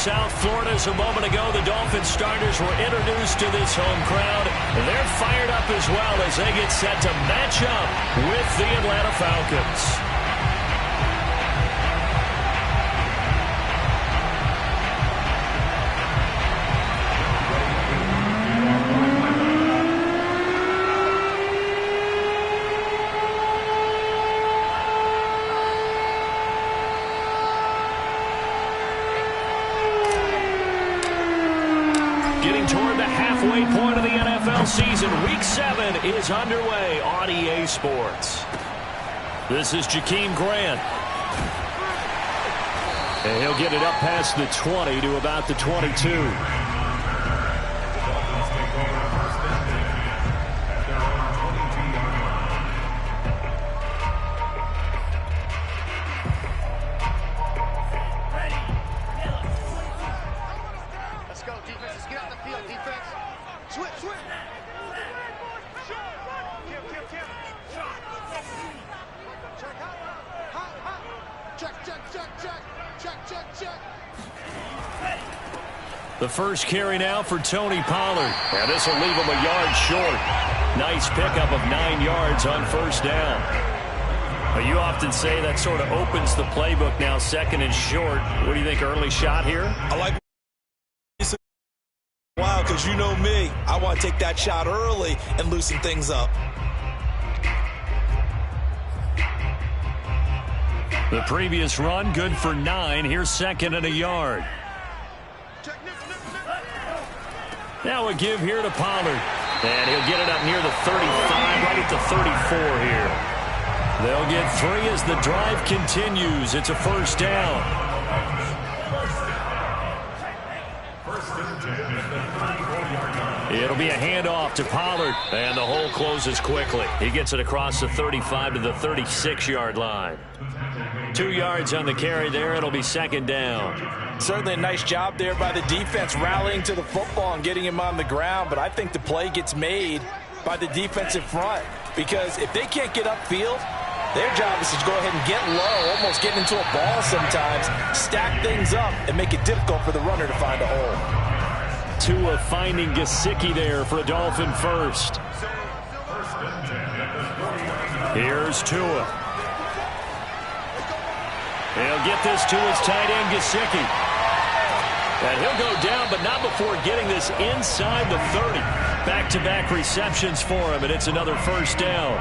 South Florida as a moment ago. The Dolphins starters were introduced to this home crowd. They're fired up as well as they get set to match up with the Atlanta Falcons. Getting toward the halfway point of the NFL season. Week 7 is underway on EA Sports. This is Jakeem Grant. And he'll get it up past the 20 to about the 22. The first carry now for Tony Pollard. And this will leave him a yard short. Nice pickup of 9 yards on first down. Well, you often say that sort of opens the playbook now, second and short. What do you think, early shot here? I like wow, because you know me. I want to take that shot early and loosen things up. The previous run, good for 9. Here's second and a yard. Now a give here to Pollard. And he'll get it up near the 35, right at the 34 here. They'll get 3 as the drive continues. It's a first down. It'll be a handoff to Pollard. And the hole closes quickly. He gets it across the 35 to the 36-yard line. 2 yards on the carry there. It'll be second down. Certainly a nice job there by the defense rallying to the football and getting him on the ground. But I think the play gets made by the defensive front. Because if they can't get upfield, their job is to go ahead and get low, almost getting into a ball sometimes, stack things up, and make it difficult for the runner to find a hole. Tua finding Gesicki there for a Dolphin first. Here's Tua. He'll get this to his tight end, Gesicki. And he'll go down, but not before getting this inside the 30. Back-to-back receptions for him, and it's another first down.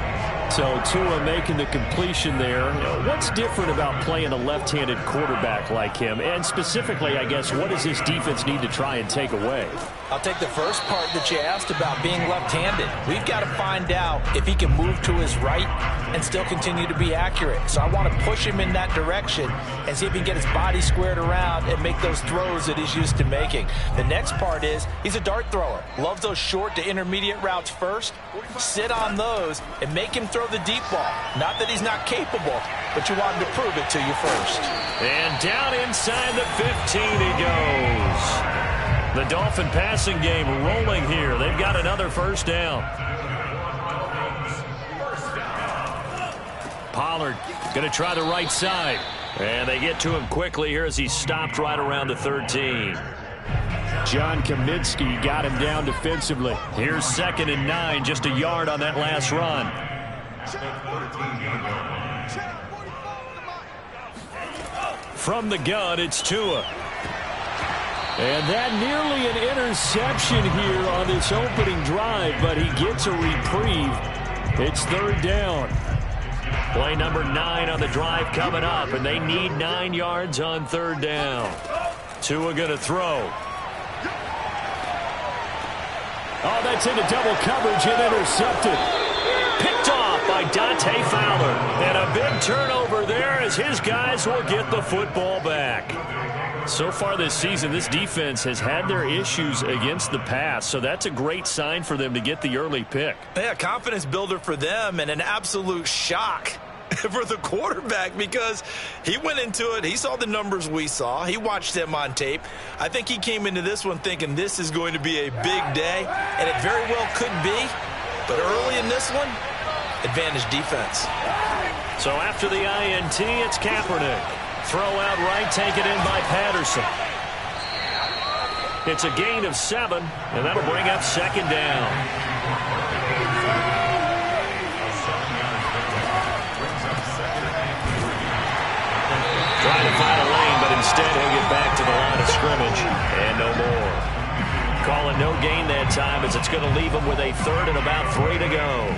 So Tua making the completion there. What's different about playing a left-handed quarterback like him? And specifically, I guess, what does this defense need to try and take away? I'll take the first part that you asked about being left-handed. We've got to find out if he can move to his right and still continue to be accurate. So I want to push him in that direction and see if he can get his body squared around and make those throws that he's used to making. The next part is he's a dart thrower. Loves those short to intermediate routes first. Sit on those and make him throw the deep ball. Not that he's not capable, but you want him to prove it to you first. And down inside the 15 he goes. The Dolphin passing game rolling here. They've got another first down. Pollard going to try the right side. And they get to him quickly here as he stopped right around the 13. John Kaminsky got him down defensively. Here's second and 9, just a yard on that last run. From the gun, it's Tua. And that nearly an interception here on this opening drive, but he gets a reprieve. It's third down. Play number 9 on the drive coming up, and they need 9 yards on third down. Tua going to throw. Oh, that's into double coverage and intercepted. Picked off by Dante Fowler. And a big turnover there as his guys will get the football back. So far this season, this defense has had their issues against the pass, so that's a great sign for them to get the early pick. Yeah, confidence builder for them and an absolute shock for the quarterback because he went into it. He saw the numbers we saw. He watched them on tape. I think he came into this one thinking this is going to be a big day, and it very well could be. But early in this one, advantage defense. So after the INT, it's Kaepernick. Throw out right, take it in by Patterson. It's a gain of 7, and that'll bring up second down. Trying to find a lane, but instead he'll get back to the line of scrimmage, and no more. Calling no gain that time as it's going to leave him with a third and about 3 to go.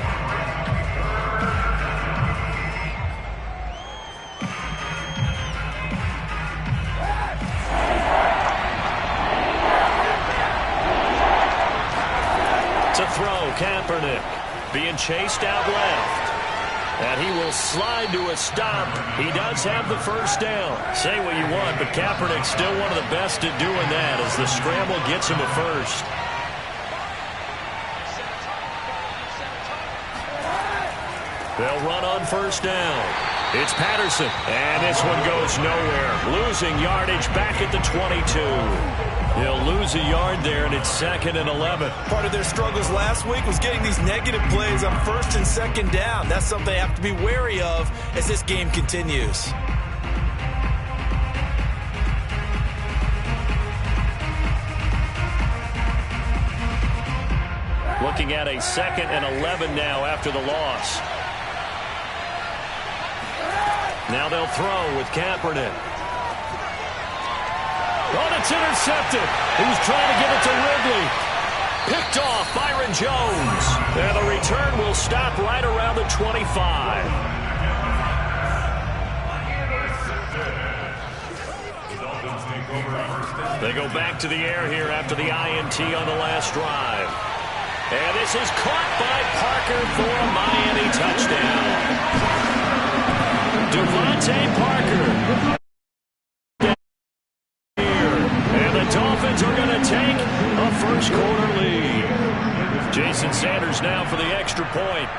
To throw, Kaepernick being chased out left. And he will slide to a stop. He does have the first down. Say what you want, but Kaepernick's still one of the best at doing that as the scramble gets him a first. They'll run on first down. It's Patterson, and this one goes nowhere. Losing yardage back at the 22. They'll lose a yard there, and it's 2nd and 11. Part of their struggles last week was getting these negative plays on 1st and 2nd down. That's something they have to be wary of as this game continues. Looking at a 2nd and 11 now after the loss. Now they'll throw with Kaepernick. Oh, it's intercepted. He was trying to give it to Ridley. Picked off Byron Jones. And the return will stop right around the 25. They go back to the air here after the INT on the last drive. And this is caught by Parker for a Miami touchdown. Devontae Parker. And the Dolphins are going to take a first-quarter lead. Jason Sanders now for the extra point.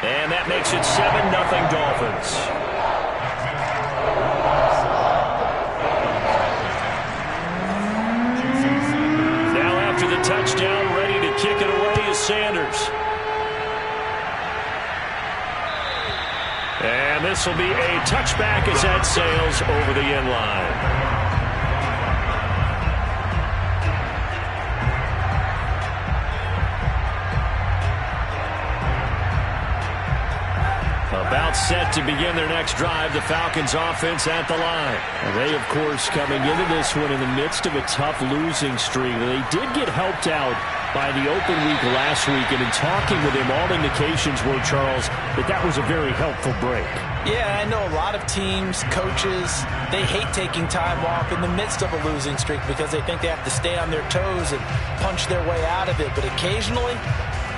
And that makes it 7-0 Dolphins. Now after the touchdown, ready to kick it away is Sanders. And this will be a touchback as that sails over the end line. About set to begin their next drive, the Falcons offense at the line. And they, of course, coming into this one in the midst of a tough losing streak. They did get helped out by the open week last week, and in talking with him, all indications were, Charles, that was a very helpful break. Yeah, I know a lot of teams, coaches, they hate taking time off in the midst of a losing streak because they think they have to stay on their toes and punch their way out of it. But occasionally,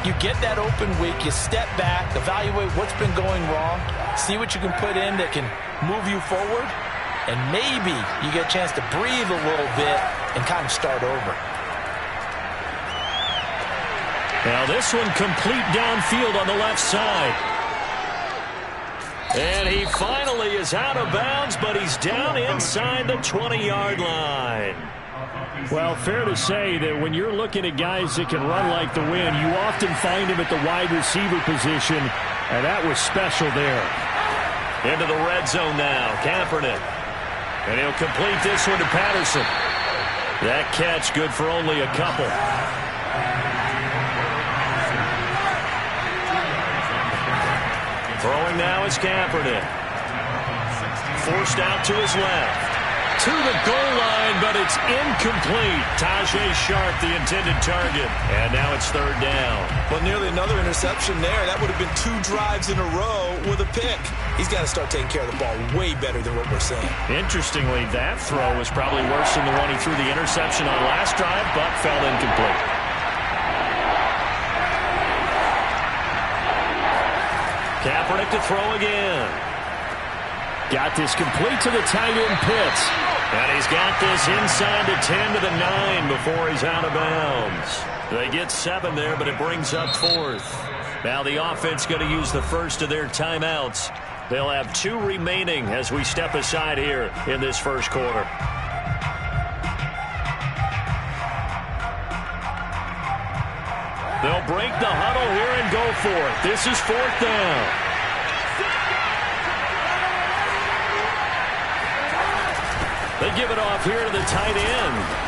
you get that open week, you step back, evaluate what's been going wrong, see what you can put in that can move you forward, and maybe you get a chance to breathe a little bit and kind of start over. Now this one complete downfield on the left side. And he finally is out of bounds, but he's down inside the 20-yard line. Well, fair to say that when you're looking at guys that can run like the wind, you often find him at the wide receiver position, and that was special there. Into the red zone now, Kaepernick. And he'll complete this one to Patterson. That catch good for only a couple. Throwing now is Kaepernick. Forced out to his left. To the goal line, but it's incomplete. Tajay Sharp, the intended target. And now it's third down. Well, nearly another interception there. That would have been 2 drives in a row with a pick. He's got to start taking care of the ball way better than what we're saying. Interestingly, that throw was probably worse than the one he threw the interception on last drive, but fell incomplete. Kaepernick to throw again. Got this complete to the tight end Pitts. And he's got this inside the 10 to the 9 before he's out of bounds. They get 7 there, but it brings up 4th. Now the offense going to use the first of their timeouts. They'll have 2 remaining as we step aside here in this first quarter. They'll break the huddle here and go for it. This is 4th down. They give it off here to the tight end.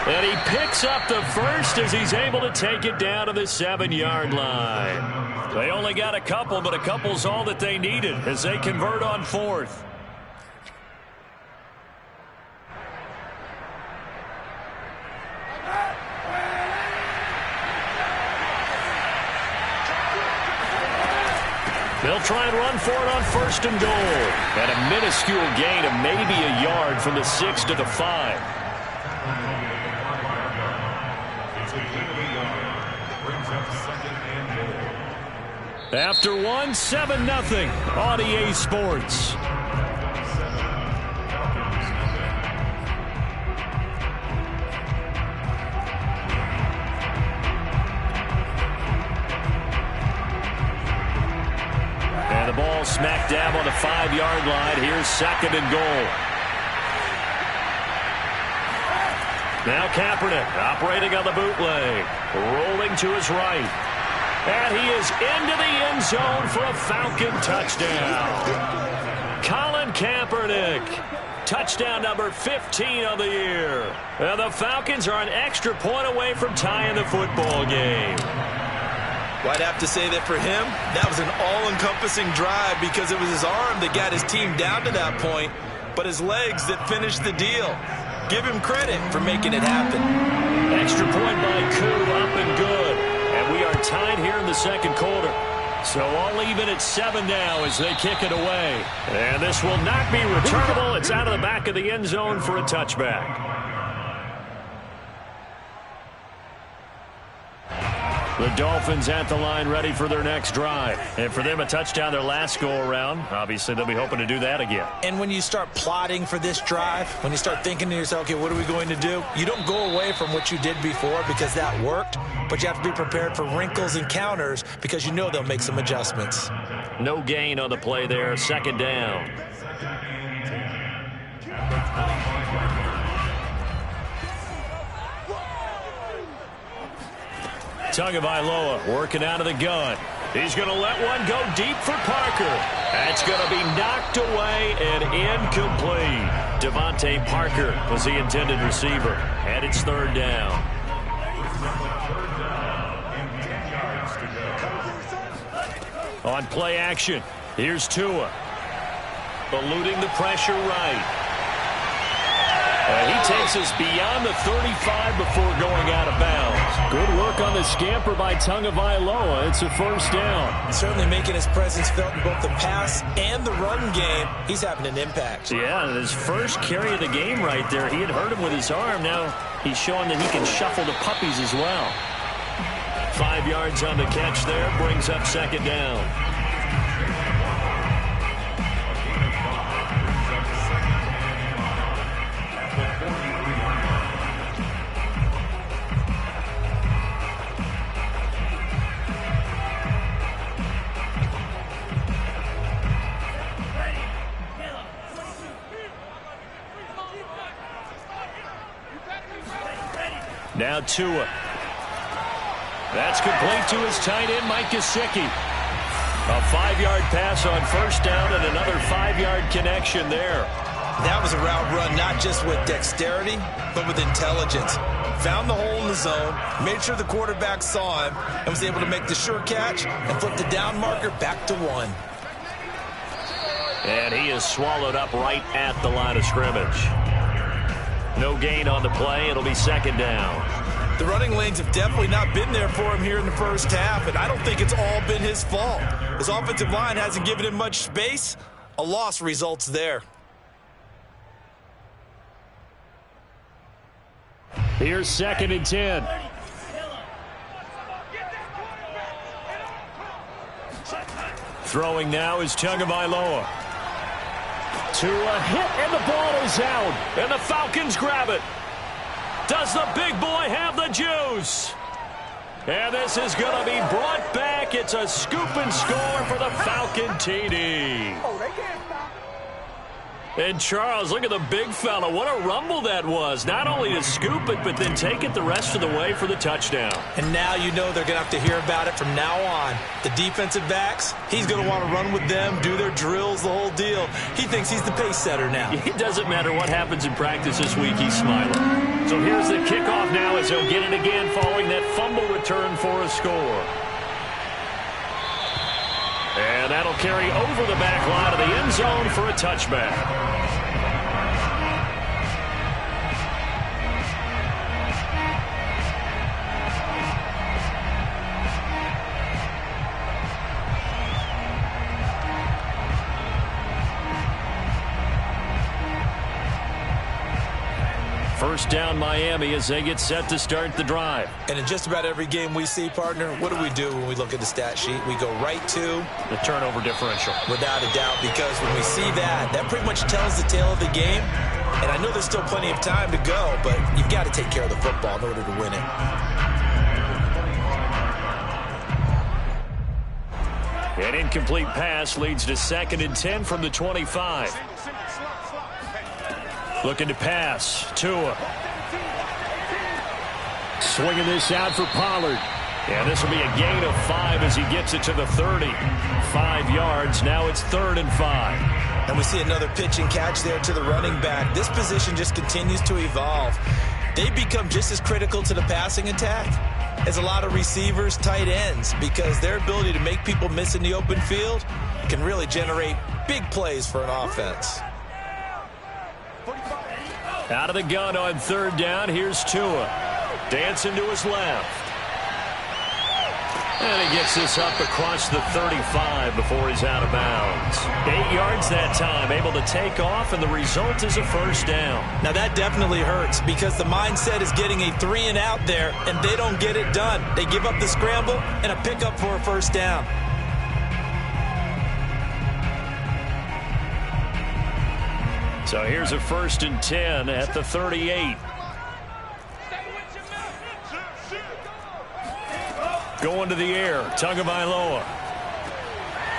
And he picks up the first as he's able to take it down to the 7-yard line. They only got a couple, but a couple's all that they needed as they convert on 4th. They'll try and run for it on 1st and goal. And a minuscule gain of maybe a yard from the 6 to the 5. After 1, 7-0 on EA Sports. And the ball smack dab on the 5-yard line. Here's 2nd and goal. Now Kaepernick operating on the bootleg. Rolling to his right. And he is into the end zone for a Falcon touchdown. Colin Kaepernick. Touchdown number 15 of the year. And the Falcons are an extra point away from tying the football game. Well, I'd have to say that for him, that was an all-encompassing drive because it was his arm that got his team down to that point, but his legs that finished the deal. Give him credit for making it happen. Extra point by Koo, up and good. And we are tied here in the 2nd quarter. So all even at 7 now as they kick it away. And this will not be returnable. It's out of the back of the end zone for a touchback. The Dolphins at the line ready for their next drive. And for them, a touchdown their last go-around. Obviously, they'll be hoping to do that again. And when you start plotting for this drive, when you start thinking to yourself, okay, what are we going to do? You don't go away from what you did before because that worked, but you have to be prepared for wrinkles and counters because you know they'll make some adjustments. No gain on the play there. 2nd down. Tagovailoa working out of the gun. He's going to let one go deep for Parker. That's going to be knocked away and incomplete. Devontae Parker was the intended receiver. And it's 3rd down. On play action, here's Tua. Eluding the pressure right. He takes us beyond the 35 before going out of bounds. Good work on the scamper by Tagovailoa. It's a 1st down. Certainly making his presence felt in both the pass and the run game. He's having an impact. Yeah, his first carry of the game right there. He had hurt him with his arm. Now he's showing that he can shuffle the puppies as well. 5 yards on the catch there. Brings up 2nd down. Now Tua. That's complete to his tight end, Mike Gesicki. A 5-yard pass on 1st down and another 5-yard connection there. That was a route run not just with dexterity, but with intelligence. Found the hole in the zone, made sure the quarterback saw him, and was able to make the sure catch and flip the down marker back to 1. And he is swallowed up right at the line of scrimmage. No gain on the play. It'll be 2nd down. The running lanes have definitely not been there for him here in the 1st half, and I don't think it's all been his fault. His offensive line hasn't given him much space. A loss results there. Here's 2nd and 10. Throwing now is Tagovailoa. To a hit, and the ball is out. And the Falcons grab it. Does the big boy have the juice? And this is going to be brought back. It's a scoop and score for the Falcon TD. And Charles, look at the big fella. What a rumble that was. Not only to scoop it, but then take it the rest of the way for the touchdown. And now you know they're going to have to hear about it from now on. The defensive backs, he's going to want to run with them, do their drills, the whole deal. He thinks he's the pace setter now. It doesn't matter what happens in practice this week, he's smiling. So here's the kickoff now as he'll get it again following that fumble return for a score. And that'll carry over the back line of the end zone for a touchback. First down Miami as they get set to start the drive. And in just about every game we see, partner, what do when we look at the stat sheet? We go right to the turnover differential. Without a doubt, because when we see that, that pretty much tells the tale of the game. And I know there's still plenty of time to go, but you've got to take care of the football in order to win it. An incomplete pass leads to 2nd and 10 from the 25. Looking to pass. Tua. Swinging this out for Pollard. And this will be a gain of 5 as he gets it to the 30. 5 yards. Now it's 3rd and 5. And we see another pitch and catch there to the running back. This position just continues to evolve. They become just as critical to the passing attack as a lot of receivers, tight ends, because their ability to make people miss in the open field can really generate big plays for an offense. Out of the gun on 3rd down. Here's Tua. Dancing to his left. And he gets this up across the 35 before he's out of bounds. 8 yards that time, able to take off, and the result is a first down. Now that definitely hurts because the mindset is getting a 3 and out there, and they don't get it done. They give up the scramble and a pickup for a first down. So here's a 1st and 10 at the 38. Going to the air, Tagovailoa.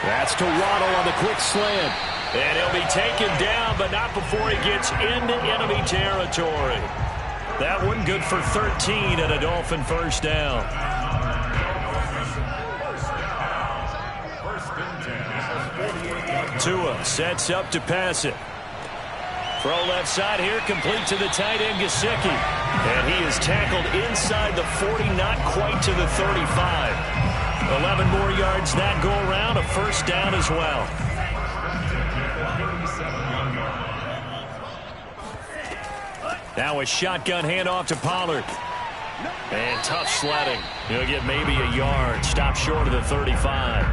That's to Waddle on the quick slant. And he'll be taken down, but not before he gets into enemy territory. That one good for 13 and a Dolphin first down. Tua sets up to pass it. Throw left side here, complete to the tight end, Gesicki. And he is tackled inside the 40, not quite to the 35. 11 more yards that go around, a first down as well. Now a shotgun handoff to Pollard. And tough sledding. He'll get maybe a yard, stop short of the 35.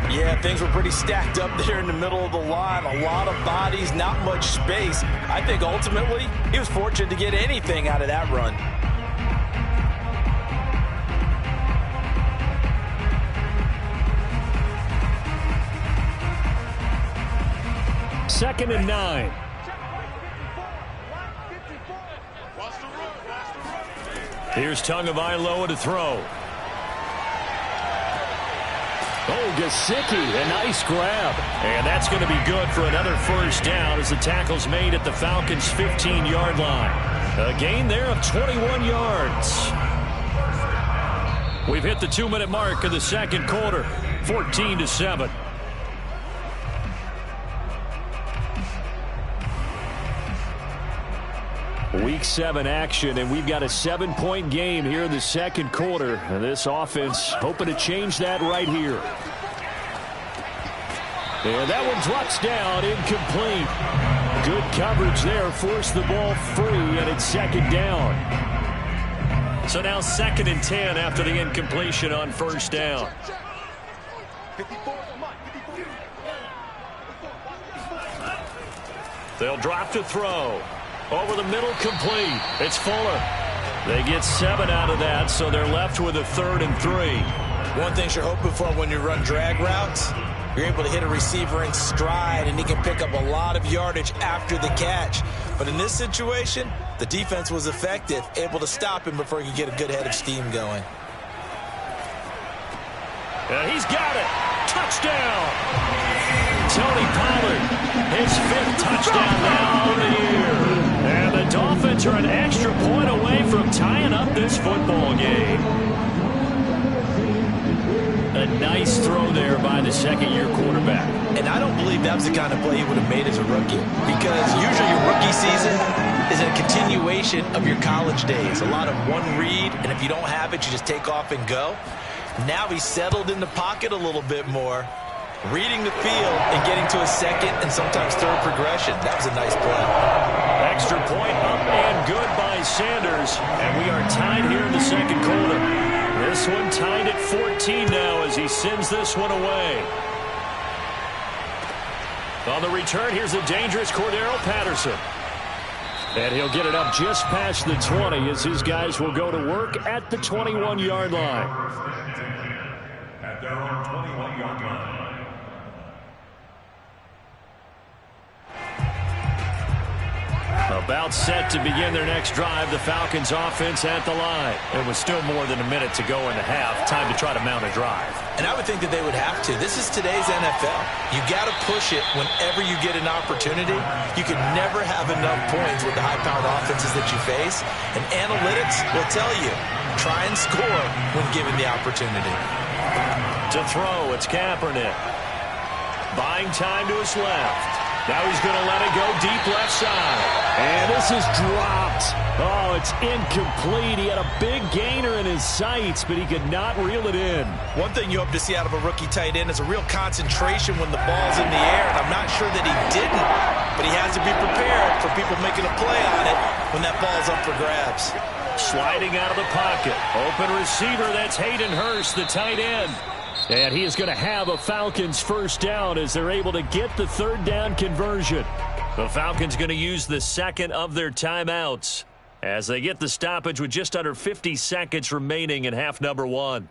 Yeah, things were pretty stacked up there in the middle of the line. A lot of bodies, not much space. I think ultimately he was fortunate to get anything out of that run. Second and 9. Here's Tagovailoa to throw. Oh, Gesicki, a nice grab. And that's going to be good for another first down as the tackle's made at the Falcons' 15-yard line. A gain there of 21 yards. We've hit the 2-minute mark of the second quarter, 14-7. Week 7 action, and we've got a 7-point game here in the second quarter. And this offense hoping to change that right here. And that one drops down, incomplete. Good coverage there, forced the ball free, and it's second down. So now 2nd and 10 after the incompletion on first down. They'll drop to throw. Over the middle, complete. It's Fuller. They get 7 out of that, so they're left with a 3rd and 3. One thing you're hoping for when you run drag routes, you're able to hit a receiver in stride, and he can pick up a lot of yardage after the catch. But in this situation, the defense was effective, able to stop him before he could get a good head of steam going. And he's got it. Touchdown. Tony Pollard, his 5th football game. A nice throw there by the second-year quarterback. And I don't believe that was the kind of play he would have made as a rookie, because usually your rookie season is a continuation of your college days. A lot of one read, and if you don't have it, you just take off and go. Now he's settled in the pocket a little bit more, reading the field and getting to a second and sometimes third progression. That was a nice play. Extra point up and good by Sanders, and we are tied here in the second quarter. This one tied at 14 now as he sends this one away. On the return, here's a dangerous Cordero Patterson. And he'll get it up just past the 20 as his guys will go to work at the 21-yard line. At their own 21-yard line. About set to begin their next drive, the Falcons offense at the line. It was still more than a minute to go in the half. Time to try to mount a drive. And I would think that they would have to. This is today's NFL. You got to push it whenever you get an opportunity. You can never have enough points with the high-powered offenses that you face. And analytics will tell you, try and score when given the opportunity. To throw, it's Kaepernick. Buying time to his left. Now he's going to let it go deep left side. And this is dropped. Oh, it's incomplete. He had a big gainer in his sights, but he could not reel it in. One thing you hope to see out of a rookie tight end is a real concentration when the ball's in the air, and I'm not sure that he didn't, but he has to be prepared for people making a play on it when that ball's up for grabs. Sliding out of the pocket. Open receiver, that's Hayden Hurst, the tight end. And he is going to have a Falcons first down as they're able to get the third down conversion. The Falcons going to use the second of their timeouts as they get the stoppage with just under 50 seconds remaining in half number one.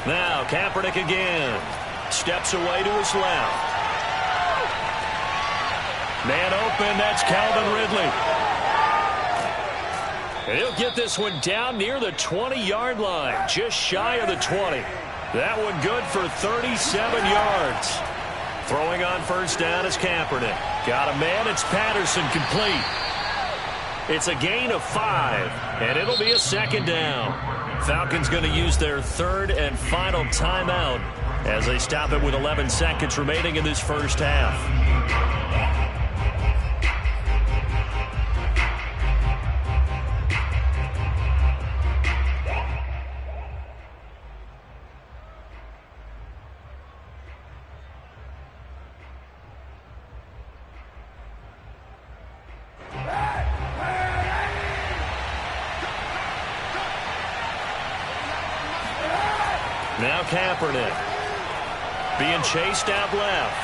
Now, Kaepernick again. Steps away to his left. Man open, that's Calvin Ridley. And he'll get this one down near the 20-yard line, just shy of the 20. That one good for 37 yards. Throwing on first down is Kaepernick. Got a man, it's Patterson, complete. It's a gain of 5, and it'll be a second down. Falcons going to use their third and final timeout as they stop it with 11 seconds remaining in this first half. Now Kaepernick being chased out left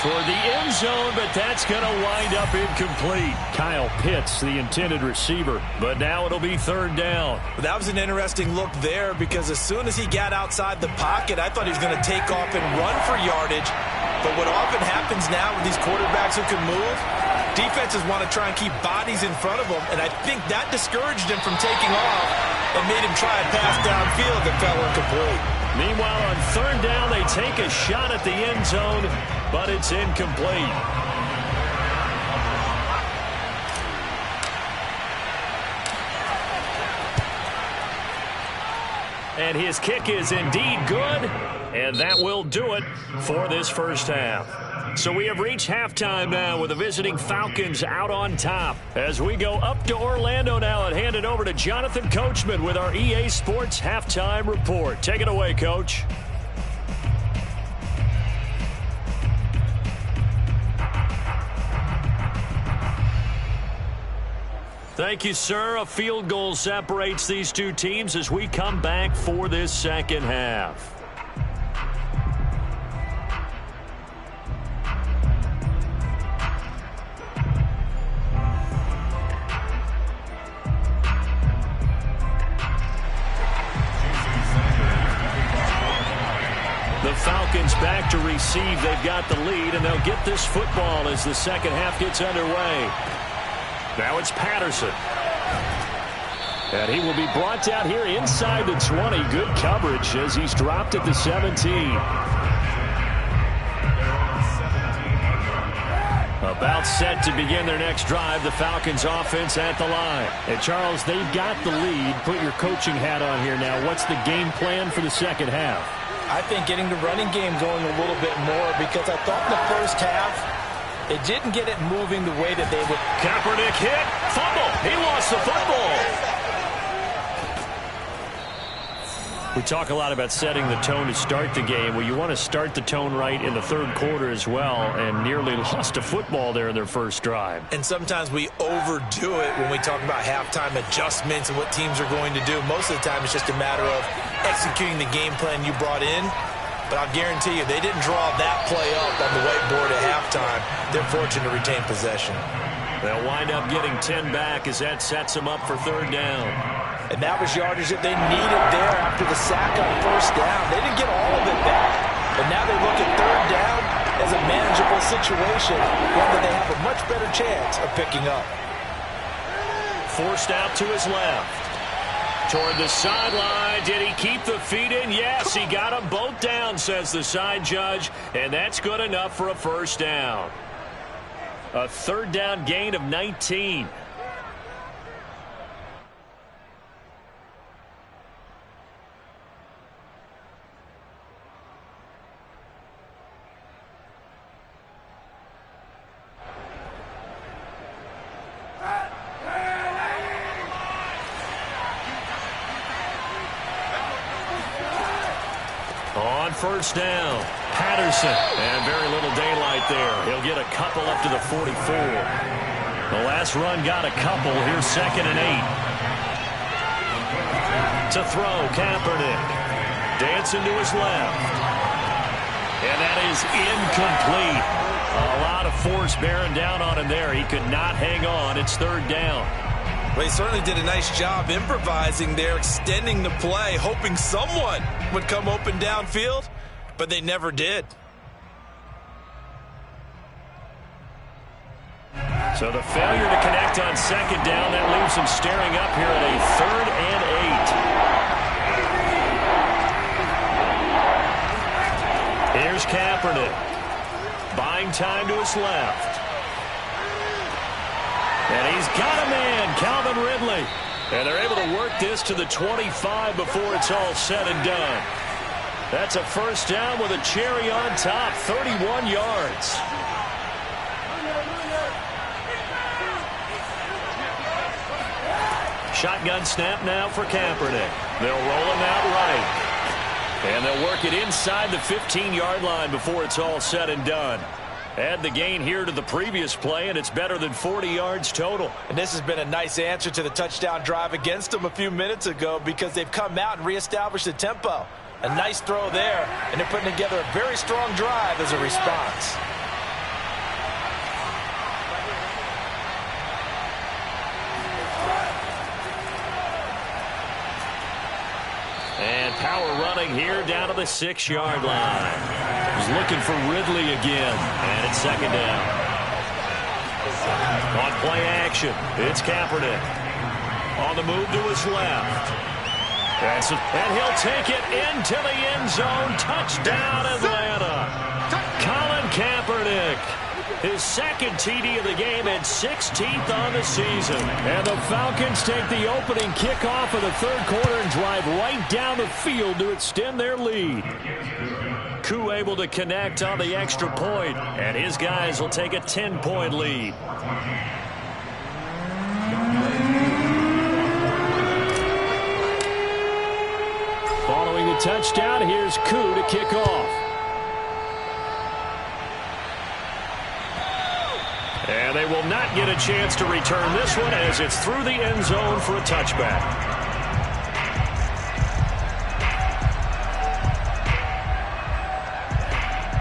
toward the end zone, but that's going to wind up incomplete. Kyle Pitts, the intended receiver. But now it'll be third down. That was an interesting look there because as soon as he got outside the pocket, I thought he was going to take off and run for yardage. But what often happens now with these quarterbacks who can move, defenses want to try and keep bodies in front of them, and I think that discouraged him from taking off and made him try a pass downfield that fell incomplete. Meanwhile, on third down, they take a shot at the end zone, but it's incomplete. And his kick is indeed good, and that will do it for this first half. So we have reached halftime now with the visiting Falcons out on top. As we go up to Orlando now and hand it over to Jonathan Coachman with our EA Sports Halftime Report. Take it away, Coach. Thank you, sir. A field goal separates these two teams as we come back for this second half. Falcons back to receive. They've got the lead, and they'll get this football as the second half gets underway. Now it's Patterson. And he will be brought down here inside the 20. Good coverage as he's dropped at the 17. About set to begin their next drive. The Falcons offense at the line. And Charles, they've got the lead. Put your coaching hat on here now. What's the game plan for the second half? I think getting the running game going a little bit more, because I thought in the first half they didn't get it moving the way that they would. Kaepernick hit. Fumble. He lost the football. We talk a lot about setting the tone to start the game. Well, you want to start the tone right in the third quarter as well, and nearly lost a football there in their first drive. And sometimes we overdo it when we talk about halftime adjustments and what teams are going to do. Most of the time it's just a matter of executing the game plan you brought in. But I'll guarantee you, they didn't draw that play up on the whiteboard at halftime. They're fortunate to retain possession. They'll wind up getting 10 back as that sets them up for third down. And that was yardage that they needed there after the sack on first down. They didn't get all of it back. But now they look at third down as a manageable situation, one that they have a much better chance of picking up. Forced out to his left. Toward the sideline. Did he keep the feet in? Yes, he got them both down, says the side judge. And that's good enough for a first down. A third down gain of 19. On first down, Patterson, and very little daylight there. He'll get a couple up to the 44. The last run got a couple. Here's 2nd and 8. To throw, Kaepernick. Dancing to his left. And that is incomplete. A lot of force bearing down on him there. He could not hang on. It's third down. Well, he certainly did a nice job improvising there, extending the play, hoping someone would come open downfield, but they never did. So the failure to connect on second down, that leaves them staring up here at a 3rd and 8. Here's Kaepernick. Buying time to his left. And he's got a man, Calvin Ridley. And they're able to work this to the 25 before it's all said and done. That's a first down with a cherry on top, 31 yards. Shotgun snap now for Kaepernick. They'll roll him out right. And they'll work it inside the 15-yard line before it's all said and done. Add the gain here to the previous play, and it's better than 40 yards total. And this has been a nice answer to the touchdown drive against them a few minutes ago, because they've come out and reestablished the tempo. A nice throw there, and they're putting together a very strong drive as a response. And power running here down to the 6-yard line. He's looking for Ridley again, and it's second down. On play action, it's Kaepernick. On the move to his left. And he'll take it into the end zone. Touchdown, Atlanta. Colin Kaepernick. His second TD of the game and 16th on the season. And the Falcons take the opening kickoff of the third quarter and drive right down the field to extend their lead. Koo able to connect on the extra point, and his guys will take a 10-point lead. Following the touchdown, here's Koo to kick off. And they will not get a chance to return this one as it's through the end zone for a touchback.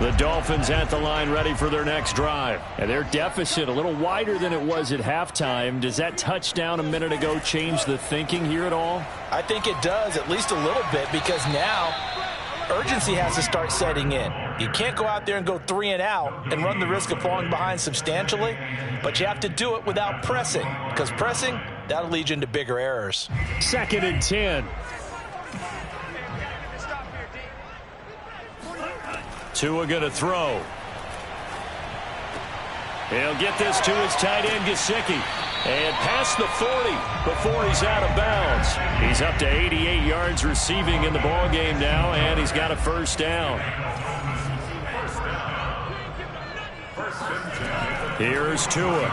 The Dolphins at the line ready for their next drive. And their deficit a little wider than it was at halftime. Does that touchdown a minute ago change the thinking here at all? I think it does, at least a little bit, because now urgency has to start setting in. You can't go out there and go 3 and out and run the risk of falling behind substantially, but you have to do it without pressing, because pressing, that'll lead you into bigger errors. 2nd and 10. Tua going to throw. He'll get this to his tight end, Gesicki. And past the 40 before he's out of bounds. He's up to 88 yards receiving in the ballgame now, and he's got a first down. Here's Tua.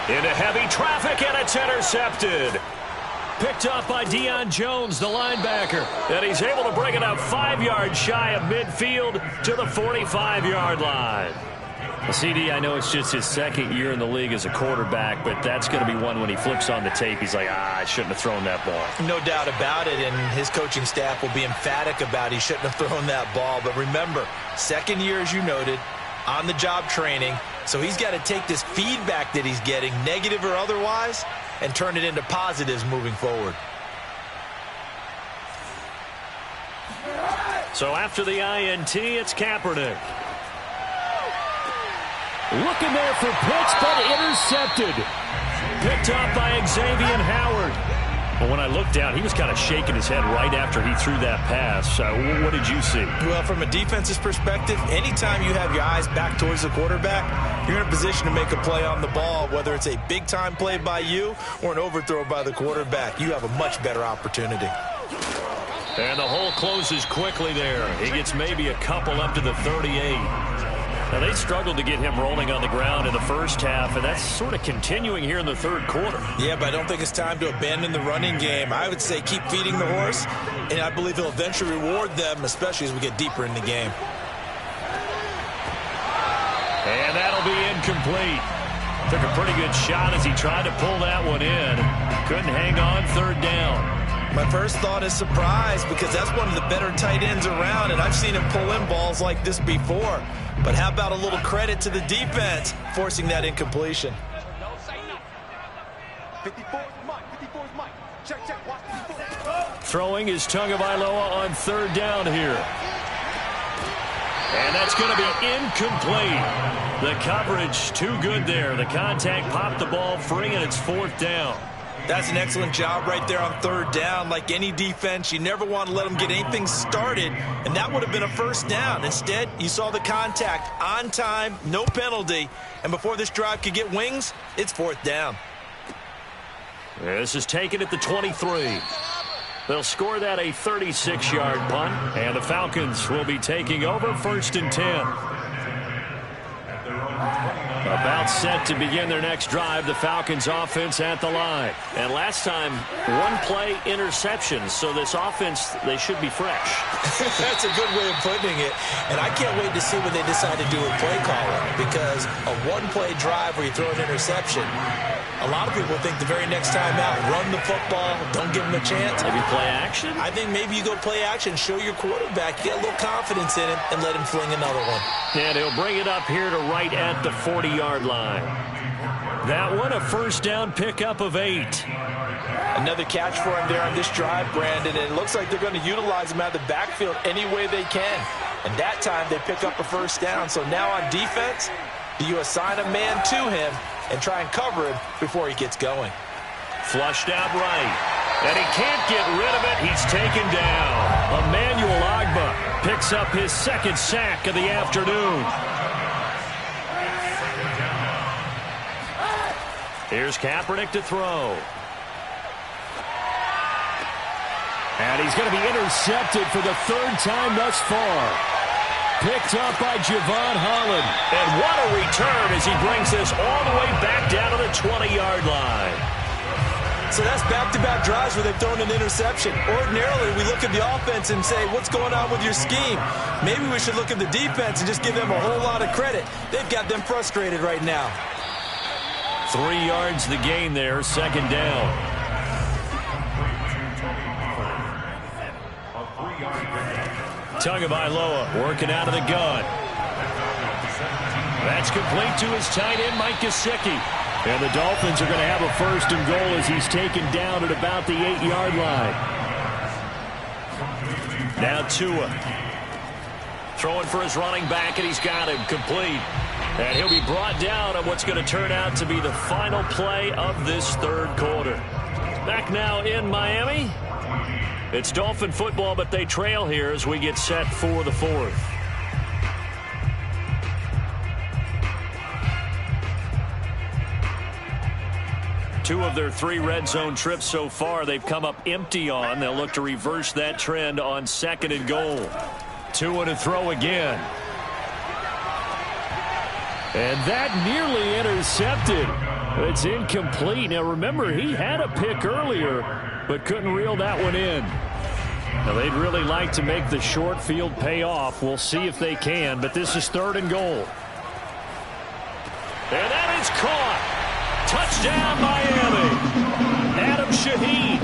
Into heavy traffic, and it's intercepted. Picked off by Deion Jones, the linebacker. And he's able to bring it up 5 yards shy of midfield to the 45-yard line. CD, I know it's just his 2nd year in the league as a quarterback, but that's going to be one when he flips on the tape. He's like, I shouldn't have thrown that ball. No doubt about it, and his coaching staff will be emphatic about he shouldn't have thrown that ball. But remember, 2nd year, as you noted, on-the-job training. So he's got to take this feedback that he's getting, negative or otherwise, and turn it into positives moving forward. So after the INT, it's Kaepernick. Looking there for Pitts, but intercepted. Picked off by Xavier Howard. Well, when I looked down, he was kind of shaking his head right after he threw that pass. What did you see? Well, from a defense's perspective, anytime you have your eyes back towards the quarterback, you're in a position to make a play on the ball, whether it's a big-time play by you or an overthrow by the quarterback. You have a much better opportunity. And the hole closes quickly there. He gets maybe a couple up to the 38. Now, they struggled to get him rolling on the ground in the first half, and that's sort of continuing here in the 3rd quarter. Yeah, but I don't think it's time to abandon the running game. I would say keep feeding the horse, and I believe he'll eventually reward them, especially as we get deeper in the game. And that'll be incomplete. Took a pretty good shot as he tried to pull that one in. Couldn't hang on, 3rd down. My first thought is surprise, because that's one of the better tight ends around, and I've seen him pull in balls like this before. But how about a little credit to the defense forcing that incompletion? 54 is Mike. 54 is Mike. Check. Watch 54. Throwing is Tagovailoa on 3rd down here. And that's going to be incomplete. The coverage too good there. The contact popped the ball free, and it's 4th down. That's an excellent job right there on 3rd down. Like any defense, you never want to let them get anything started, and that would have been a first down. Instead, you saw the contact on time, no penalty, and before this drive could get wings, it's 4th down. This is taken at the 23. They'll score that a 36-yard punt, and the Falcons will be taking over 1st and 10. About set to begin their next drive, the Falcons offense at the line. And last time, 1-play interceptions, so this offense, they should be fresh. That's a good way of putting it. And I can't wait to see what they decide to do with play calling, because a 1-play drive where you throw an interception, a lot of people think the very next time out, run the football, don't give them a chance. Maybe play action? I think maybe you go play action, show your quarterback, get a little confidence in him, and let him fling another one. And he'll bring it up here to right at the 40-yard line. That one, a first down pickup of 8. Another catch for him there on this drive, Brandon, and it looks like they're going to utilize him out of the backfield any way they can. And that time they pick up a first down. So now on defense, you assign a man to him and try and cover him before he gets going. Flushed out right. And he can't get rid of it. He's taken down. Emmanuel Ogbah picks up his 2nd sack of the afternoon. Here's Kaepernick to throw. And he's going to be intercepted for the 3rd time thus far. Picked up by Javon Holland. And what a return as he brings this all the way back down to the 20-yard line. So that's back-to-back drives where they've thrown an interception. Ordinarily, we look at the offense and say, what's going on with your scheme? Maybe we should look at the defense and just give them a whole lot of credit. They've got them frustrated right now. 3 yards the gain there, 2nd down. Tagovailoa working out of the gun. That's complete to his tight end, Mike Gesicki. And the Dolphins are going to have a 1st and goal as he's taken down at about the 8-yard line. Now Tua. Throwing for his running back, and he's got him complete. And he'll be brought down on what's going to turn out to be the final play of this third quarter. Back now in Miami. It's Dolphin football, but they trail here as we get set for the fourth. Two of their 3 red zone trips so far they've come up empty on. They'll look to reverse that trend on 2nd and goal. Tua to throw again. And that nearly intercepted. It's incomplete. Now remember, he had a pick earlier, but couldn't reel that one in. Now they'd really like to make the short field pay off. We'll see if they can, but this is 3rd and goal. And that is caught. Touchdown, Miami. Adam Shaheen,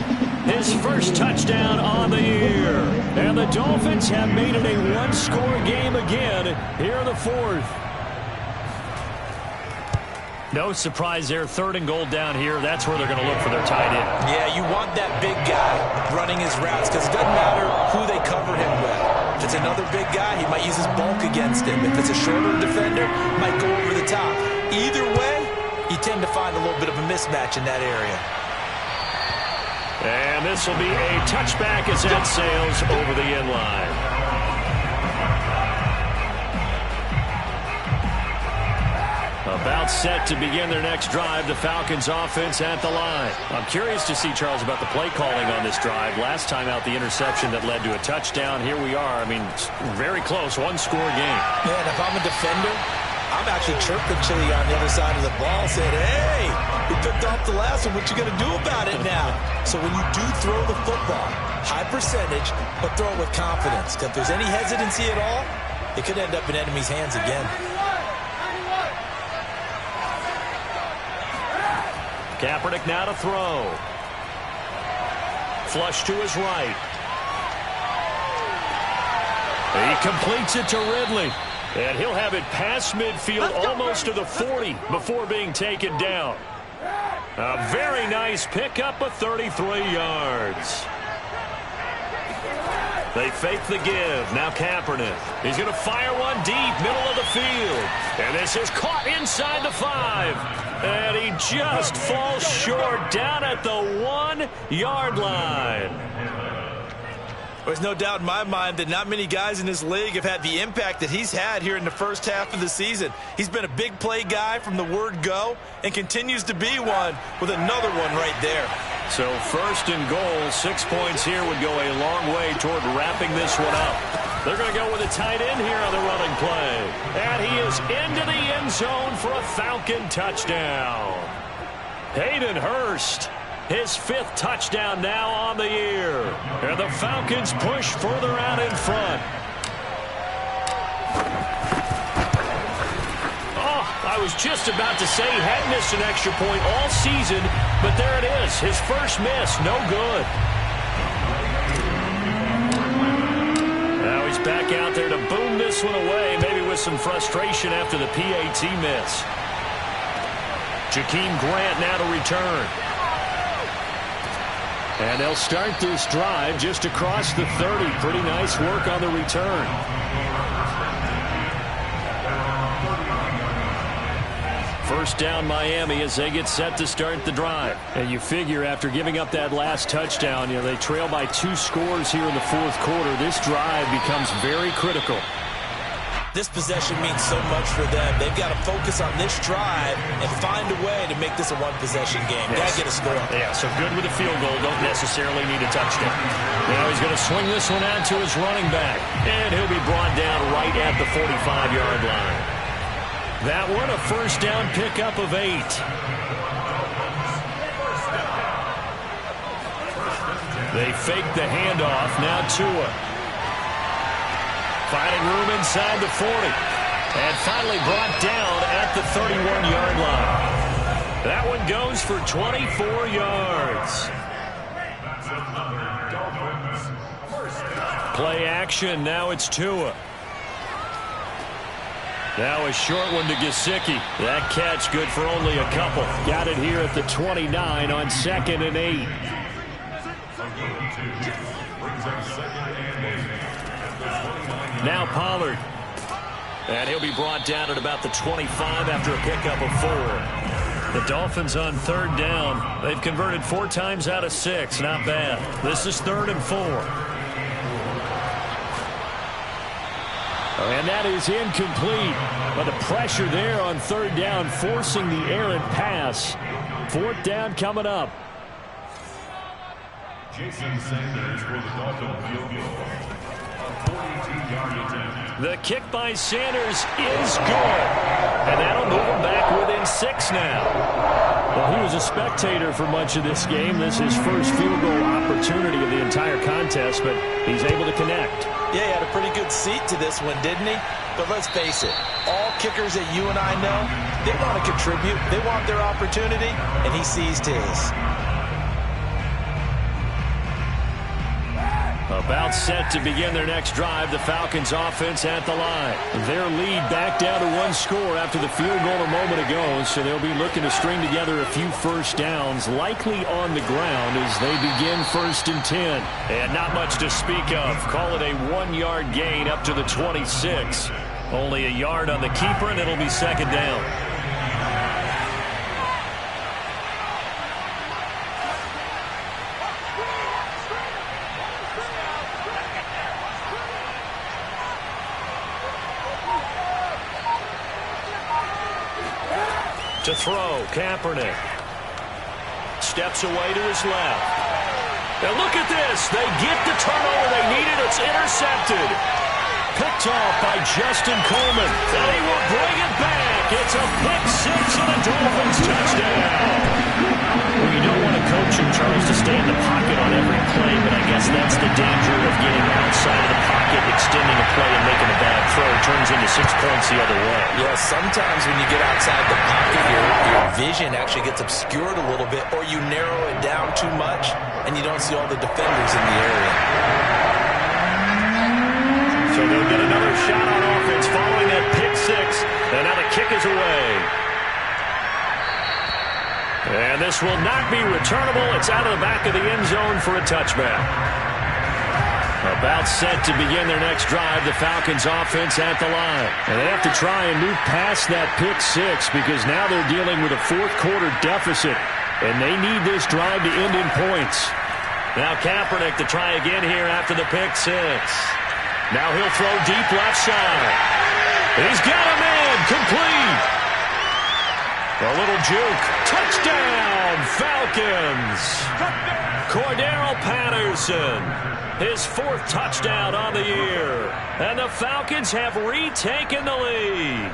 his first touchdown on the year. And the Dolphins have made it a 1-score game again here in the fourth. No surprise there. 3rd and goal down here. That's where they're going to look for their tight end. Yeah, you want that big guy running his routes because it doesn't matter who they cover him with. If it's another big guy, he might use his bulk against him. If it's a shorter defender, he might go over the top. Either way, you tend to find a little bit of a mismatch in that area. And this will be a touchback as that sails over the end line. About set to begin their next drive, the Falcons offense at the line. I'm curious to see, Charles, about the play calling on this drive. Last time out, the interception that led to a touchdown. Here we are. I mean, very close, 1-score game. Yeah, and if I'm a defender, I'm actually chirping Chili on the other side of the ball, saying, hey, we picked off the last one. What you going to do about it now? So when you do throw the football, high percentage, but throw it with confidence. Because if there's any hesitancy at all, it could end up in enemy's hands again. Kaepernick now to throw. Flush to his right. He completes it to Ridley. And he'll have it past midfield almost to the 40 before being taken down. A very nice pickup of 33 yards. They fake the give. Now Kaepernick. He's going to fire one deep, middle of the field. And this is caught inside the 5. And he just falls short down at the 1-yard line. There's no doubt in my mind that not many guys in this league have had the impact that he's had here in the first half of the season. He's been a big play guy from the word go and continues to be one with another one right there. So 1st and goal, 6 points here would go a long way toward wrapping this one up. They're going to go with a tight end here on the running play. And he is into the end zone for a Falcon touchdown. Hayden Hurst, his 5th touchdown now on the year. And the Falcons push further out in front. Oh, I was just about to say he hadn't missed an extra point all season, but there it is. His first miss, no good. Now he's back out there to boom this one away, maybe with some frustration after the PAT miss. Jakeem Grant now to return. And they'll start this drive just across the 30. Pretty nice work on the return. First down Miami as they get set to start the drive. And you figure after giving up that last touchdown, they trail by 2 scores here in the fourth quarter. This drive becomes very critical. This possession means so much for them. They've got to focus on this drive and find a way to make this a one-possession game. Yes. Got to get a score. Yeah, so good with a field goal. Don't necessarily need a touchdown. Now he's going to swing this one out to his running back. And he'll be brought down right at the 45-yard line. That one, a first down pickup of 8. They fake the handoff. Now Tua. Finding room inside the 40. And finally brought down at the 31-yard line. That one goes for 24 yards. Play action. Now it's Tua. Now a short one to Gesicki. That catch good for only a couple. Got it here at the 29 on 2nd and 8. Brings up second and 8 at the 29. Now Pollard. And he'll be brought down at about the 25 after a pickup of 4. The Dolphins on third down. They've converted 4 times out of 6. Not bad. This is 3rd and 4. And that is incomplete. But the pressure there on third down, forcing the errant pass. 4th down coming up. Jason Sanders for the Dolphin field goal. A 42-yard attempt. The kick by Sanders is good. And that'll move him back within 6 now. Well, he was a spectator for much of this game. This is his first field goal opportunity of the entire contest, but he's able to connect. Yeah, he had a pretty good seat to this one, didn't he? But let's face it, all kickers that you and I know, they want to contribute. They want their opportunity, and he seized his. About set to begin their next drive, the Falcons offense at the line. Their lead back down to 1 score after the field goal a moment ago, so they'll be looking to string together a few first downs, likely on the ground as they begin 1st and 10. And not much to speak of. Call it a 1-yard gain up to the 26. Only a yard on the keeper, and it'll be 2nd down. To throw, Kaepernick. Steps away to his left. And look at this. They get the turnover they needed. It's intercepted. Picked off by Justin Coleman. And he will bring it back. It's a pick 6 and a Dolphins touchdown. Well, you don't want a coach in Charles to stay in the pocket on every play, but I guess that's the danger of getting outside of the pocket, extending a play and making a bad throw. Turns into 6 points the other way. Yeah, sometimes when you get outside the pocket, your vision actually gets obscured a little bit, or you narrow it down too much, and you don't see all the defenders in the area. So they'll get another shot on offense following that pick 6, and now the kick is away. And this will not be returnable. It's out of the back of the end zone for a touchback. About set to begin their next drive, the Falcons offense at the line. And they have to try and move past that pick 6 because now they're dealing with a 4th quarter deficit, and they need this drive to end in points. Now Kaepernick to try again here after the pick 6. Now he'll throw deep left side. He's got him in. Complete. A little juke. Touchdown, Falcons. Cordero Patterson. His 4th touchdown on the year. And the Falcons have retaken the lead.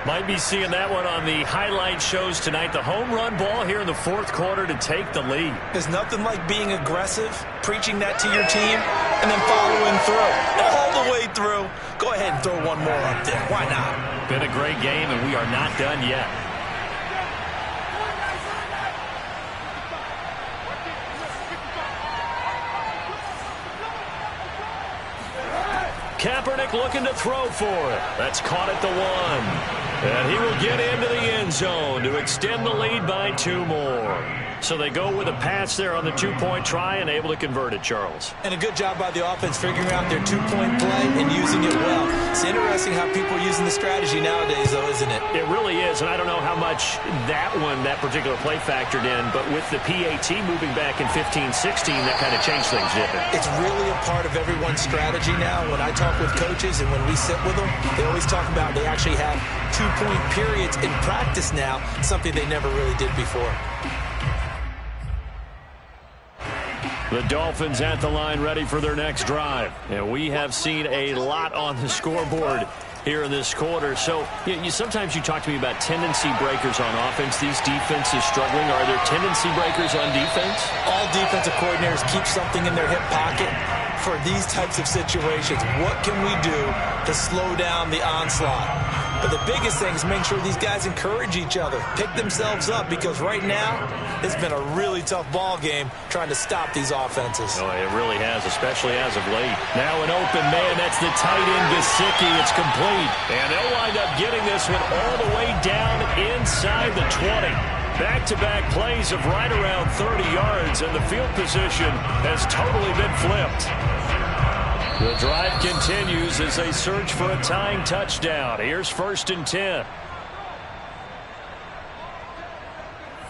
Might be seeing that one on the highlight shows tonight. The home run ball here in the 4th quarter to take the lead. There's nothing like being aggressive, preaching that to your team, and then following through. All the way through. Go ahead and throw one more up there. Why not? Been a great game, and we are not done yet. Kaepernick looking to throw for it. That's caught at the 1. And he will get into the end zone to extend the lead by 2 more. So they go with a pass there on the 2-point try and able to convert it, Charles. And a good job by the offense figuring out their 2-point play and using it well. It's interesting how people are using the strategy nowadays, though, isn't it? It really is, and I don't know how much that particular play factored in, but with the PAT moving back in 15-16, that kind of changed things, didn't it? It's really a part of everyone's strategy now. When I talk with coaches and when we sit with them, they always talk about they actually have 2-point periods in practice now, something they never really did before. The Dolphins at the line ready for their next drive. And we have seen a lot on the scoreboard here in this quarter. So sometimes you talk to me about tendency breakers on offense. These defenses struggling. Are there tendency breakers on defense? All defensive coordinators keep something in their hip pocket for these types of situations. What can we do to slow down the onslaught? But the biggest thing is make sure these guys encourage each other, pick themselves up, because right now it's been a really tough ball game trying to stop these offenses. Oh, it really has, especially as of late. Now an open man, that's the tight end, Gesicki. It's complete. And they'll wind up getting this one all the way down inside the 20. Back-to-back plays of right around 30 yards, and the field position has totally been flipped. The drive continues as they search for a tying touchdown. Here's 1st and 10.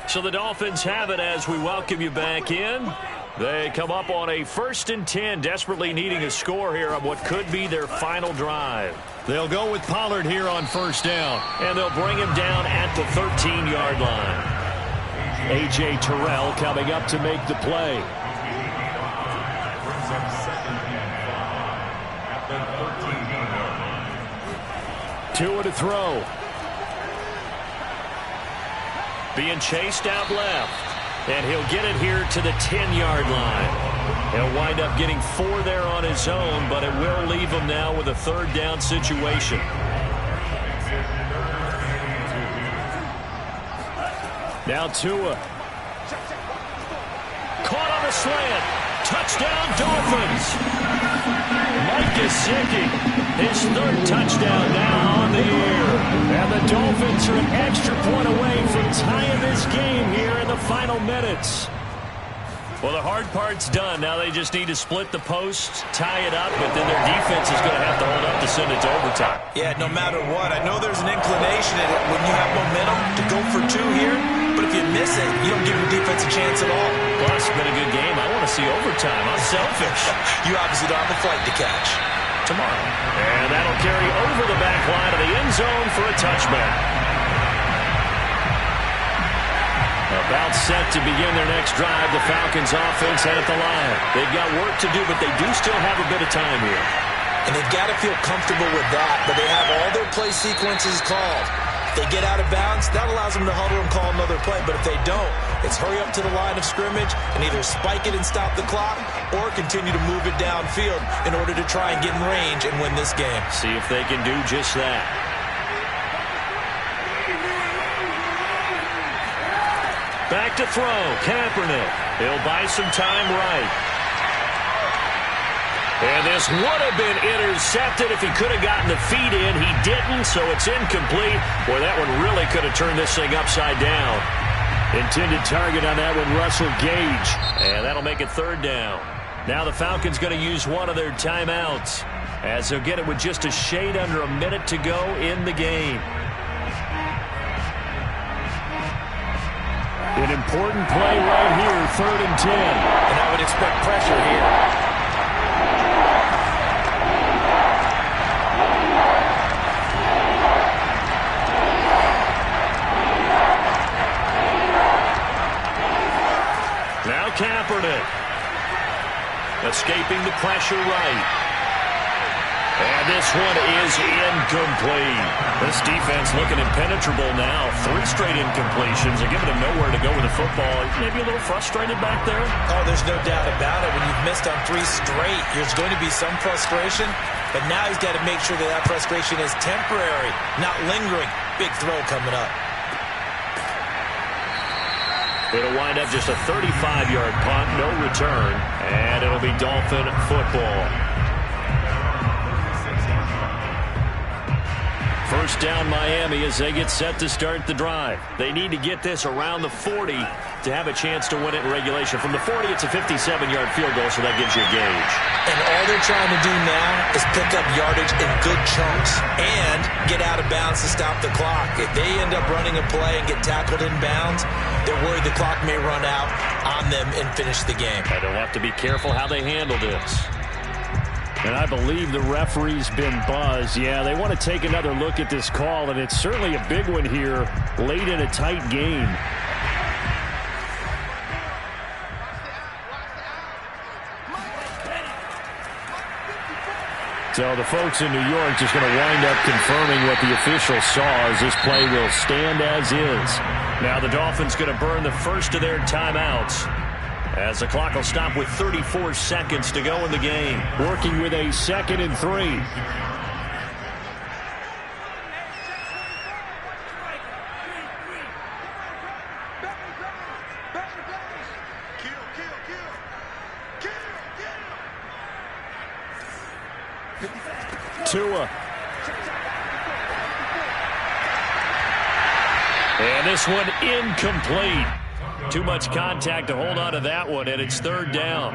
So the Dolphins have it as we welcome you back in. They come up on a 1st and 10, desperately needing a score here on what could be their final drive. They'll go with Pollard here on 1st down, and they'll bring him down at the 13-yard line. A.J. Terrell coming up to make the play. Tua to throw. Being chased out left. And he'll get it here to the 10-yard line. He'll wind up getting 4 there on his own, but it will leave him now with a 3rd down situation. Now Tua. Caught on a slant. Touchdown, Dolphins. Mike Gesicki, his 3rd touchdown now on the year. And the Dolphins are an extra point away from tying this game here in the final minutes. Well, the hard part's done. Now they just need to split the posts, tie it up, but then their defense is going to have to hold up to send it to overtime. Yeah, no matter what. I know there's an inclination in it when you have momentum to go for 2 here, but if you miss it, you don't give your defense a chance at all. Plus, it's been a good game. I want to see overtime. I'm selfish. You obviously don't have a flight to catch. Tomorrow. And that'll carry over the back line of the end zone for a touchback. About set to begin their next drive. The Falcons offense at the line. They've got work to do, but they do still have a bit of time here. And they've got to feel comfortable with that, but they have all their play sequences called. If they get out of bounds, that allows them to huddle and call another play. But if they don't, it's hurry up to the line of scrimmage and either spike it and stop the clock or continue to move it downfield in order to try and get in range and win this game. See if they can do just that. Back to throw. Kaepernick. He'll buy some time right. And this would have been intercepted if he could have gotten the feet in. He didn't, so it's incomplete. Boy, that one really could have turned this thing upside down. Intended target on that one, Russell Gage. And that'll make it 3rd down. Now the Falcons going to use one of their timeouts as they'll get it with just a shade under a minute to go in the game. An important play right here, 3rd and 10. And I would expect pressure here. Kaepernick escaping the pressure right. And this one is incomplete. This defense looking impenetrable now. 3 straight incompletions. They're giving him nowhere to go with the football. Maybe a little frustrated back there. Oh, there's no doubt about it. When you've missed on 3 straight, there's going to be some frustration. But now he's got to make sure that that frustration is temporary, not lingering. Big throw coming up. It'll wind up just a 35-yard punt, no return, and it'll be Dolphin football. 1st down Miami as they get set to start the drive. They need to get this around the 40 to have a chance to win it in regulation. From the 40, it's a 57-yard field goal, so that gives you a gauge. And all they're trying to do now is pick up yardage in good chunks and get out of bounds to stop the clock. If they end up running a play and get tackled in bounds, they're worried the clock may run out on them and finish the game. And they'll have to be careful how they handle this. And I believe the referee's been buzzed. Yeah, they want to take another look at this call, and it's certainly a big one here late in a tight game. So the folks in New York just going to wind up confirming what the official saw as this play will stand as is. Now the Dolphins going to burn the first of their timeouts as the clock will stop with 34 seconds to go in the game. Working with a 2nd and 3. Tua. And this one incomplete. Too much contact to hold on to that one, and it's third down.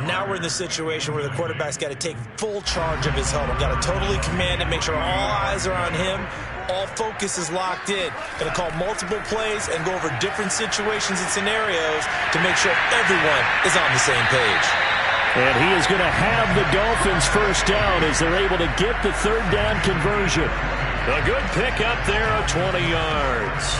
Now we're in the situation where the quarterback's got to take full charge of his helmet. Got to totally command it, make sure all eyes are on him. All focus is locked in. Going to call multiple plays and go over different situations and scenarios to make sure everyone is on the same page. And he is going to have the Dolphins first down as they're able to get the third down conversion. A good pick up there of 20 yards.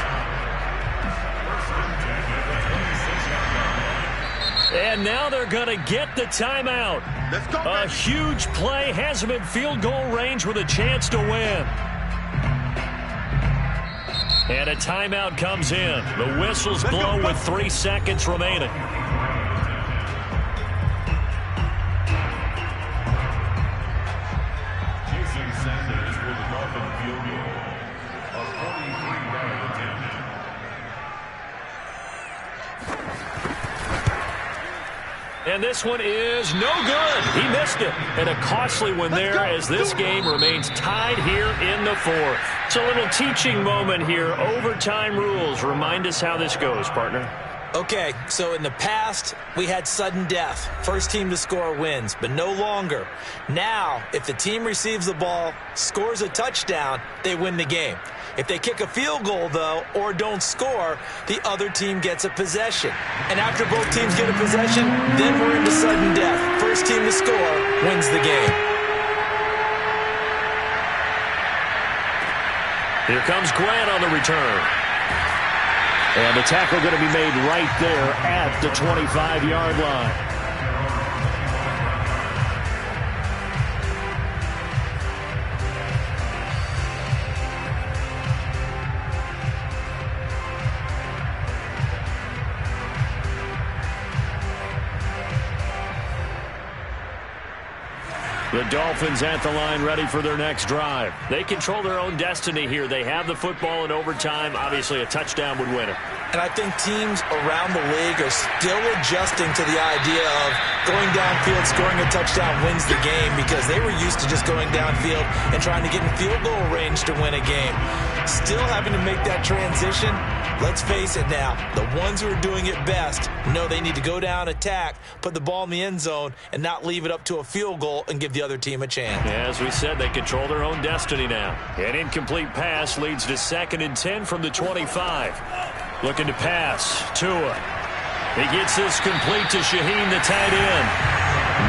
And now they're going to get the timeout. Let's go, A huge play has them in field goal range with a chance to win. And a timeout comes in. The whistles blow with 3 seconds remaining. And this one is no good. He missed it. And a costly one there as this game remains tied here in the fourth. It's a little teaching moment here. Overtime rules. Remind us how this goes, partner. Okay, so in the past, we had sudden death. First team to score wins, but no longer. Now, if the team receives the ball, scores a touchdown, they win the game. If they kick a field goal, though, or don't score, the other team gets a possession. And after both teams get a possession, then we're into sudden death. First team to score wins the game. Here comes Grant on the return. And the tackle going to be made right there at the 25-yard line. The Dolphins at the line ready for their next drive. They control their own destiny here. They have the football in overtime. Obviously, a touchdown would win it. And I think teams around the league are still adjusting to the idea of going downfield, scoring a touchdown wins the game, because they were used to just going downfield and trying to get in field goal range to win a game. Still having to make that transition. Let's face it now, the ones who are doing it best know they need to go down, attack, put the ball in the end zone, and not leave it up to a field goal and give the other team a chance. Yeah, as we said, they control their own destiny now. An incomplete pass leads to 2nd and 10 from the 25. Looking to pass. Tua. He gets this complete to Shaheen, the tight end.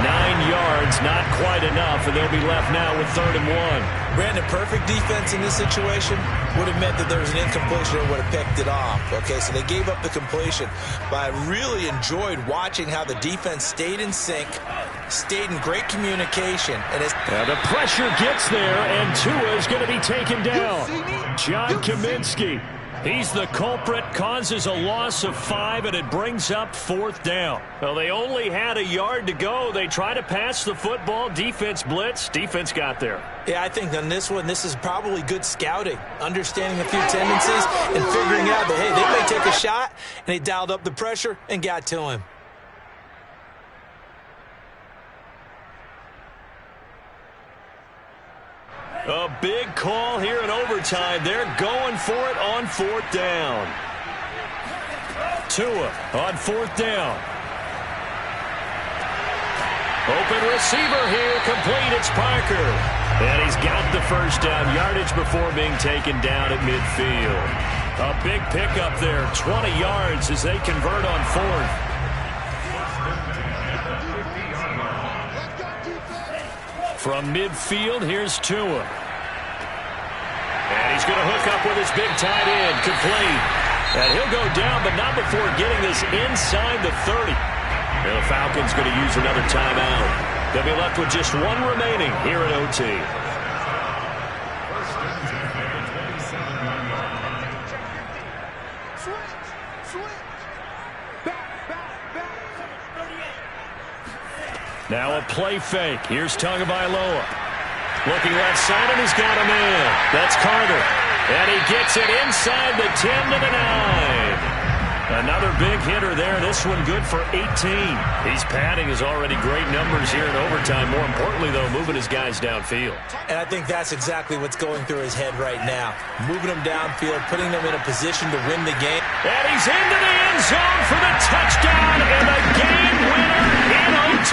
9 yards, not quite enough, and they'll be left now with 3rd and 1. Brandon, perfect defense in this situation would have meant that there was an incompletion or would have picked it off. Okay, so they gave up the completion. But I really enjoyed watching how the defense stayed in sync, stayed in great communication. And the pressure gets there, and Tua is going to be taken down. John Kaminsky. He's the culprit, causes a loss of 5, and it brings up 4th down. Well, they only had a yard to go. They try to pass the football. Defense blitz. Defense got there. Yeah, I think on this one, this is probably good scouting, understanding a few tendencies and figuring out that, hey, they may take a shot, and they dialed up the pressure and got to him. A big call here in overtime. They're going for it on 4th down. Tua on 4th down. Open receiver here, complete. It's Parker. And he's got the first down, yardage before being taken down at midfield. A big pickup there, 20 yards as they convert on 4th. From midfield, here's Tua. And he's going to hook up with his big tight end, complete. And he'll go down, but not before getting this inside the 30. And the Falcons going to use another timeout. They'll be left with just one remaining here at OT. Now a play fake. Here's Tagovailoa. Looking left side, and he's got him in. That's Carter. And he gets it inside the 10 to the 9. Another big hitter there. This one good for 18. He's padding his already great numbers here in overtime. More importantly, though, moving his guys downfield. And I think that's exactly what's going through his head right now. Moving them downfield, putting them in a position to win the game. And he's into the end zone for the touchdown and the game winner in OT.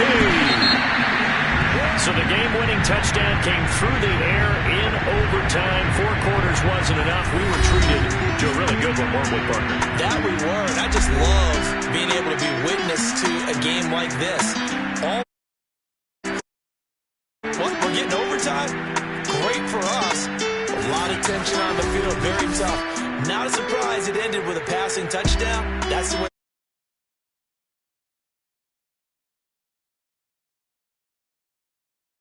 So the game-winning touchdown came through the air in overtime. 4 quarters wasn't enough. We were treated to a really good one, weren't we, partner? That we were. And I just love being able to be witness to a game like this. We're getting overtime? Great for us. A lot of tension on the field. Very tough. Not a surprise it ended with a